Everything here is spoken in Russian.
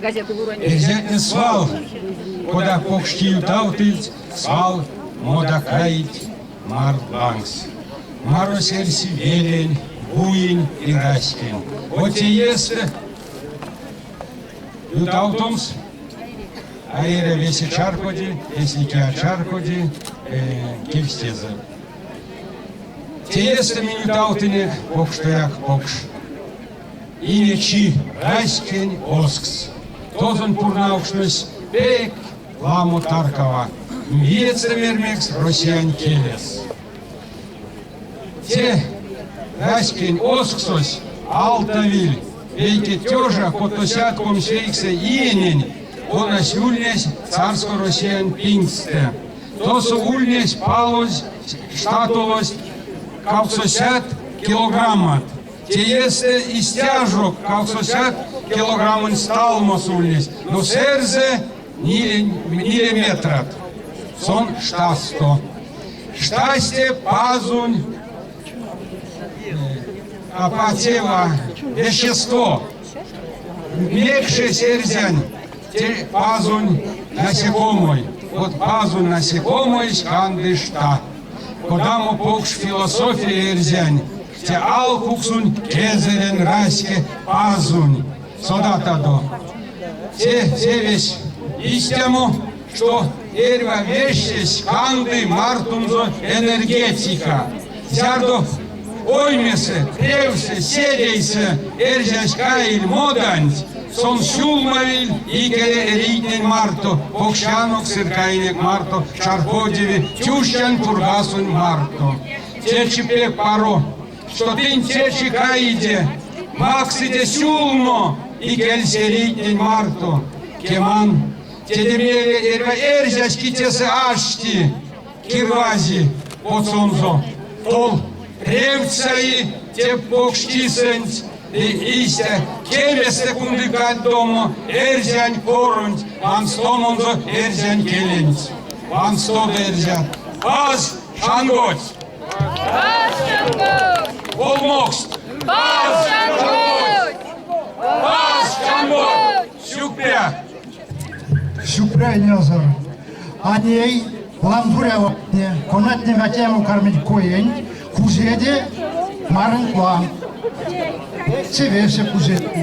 Эрзятне свал, кода покштию таутыльц, свал модакаить мар лангс. Маросерси велень, буин и раськин. Вот и есть ютаутомс, а эре весе чаркоди, если кя чаркоди, кевстеза. Те есть минутаутыне покштоях покш. Илечи раськин оскс. Тозон пурнаушнус пек ламу Таркова. Мецемермекс россиян келес. Те раськин осксос алтавиль. Вейке тёжа потосятком свейксе иенень. Онас ульнес царско-россиян пинсте. Тосу ульнес палоз штатолость 60 килограммат. Те есть истяжок 60 килограммов сталмос ульнес. Но серзе миллиметрат. Сон штасто. Штасте пазунь апатева вещество. Мекше серзянь. Те пазунь насекомой. Вот пазунь насекомой сканды шта. Куда мы покш философия эрзянь. Те алкуксунь кезерен раське пазунь. Содатадо. Те весь истему, что эрва вещи сканды мартумзо энергетика. Зярдо оймесе, превсе, седейсе, эрзяська иль моданць. Сон сюлмавиль икеле эритнен марто, покшанок сыркайнек марто, чарходеви, тющан тургасунь марто. Течи пек паро, что тынь течи каиде, максиде сюлмо, икель серитнен марто. Кеман, тедемеле эрва эрзяськи тесе ашти, кирвази, поцонзо, тол, ревцаи, те покштисенц, и исте, кеместе кундыкать дома, эрзянь корунь, ван стомонзо эрзянь келенц. Ван сто эрзя. Баз шангот. Баз шангот. Волмокст. Баз шангот. Баз шангот. Сюкпя. Сюкпя нязар. Аней ламбуряватне, конатне гатему кормить коень, кузеде марен план. Це весе кузетку.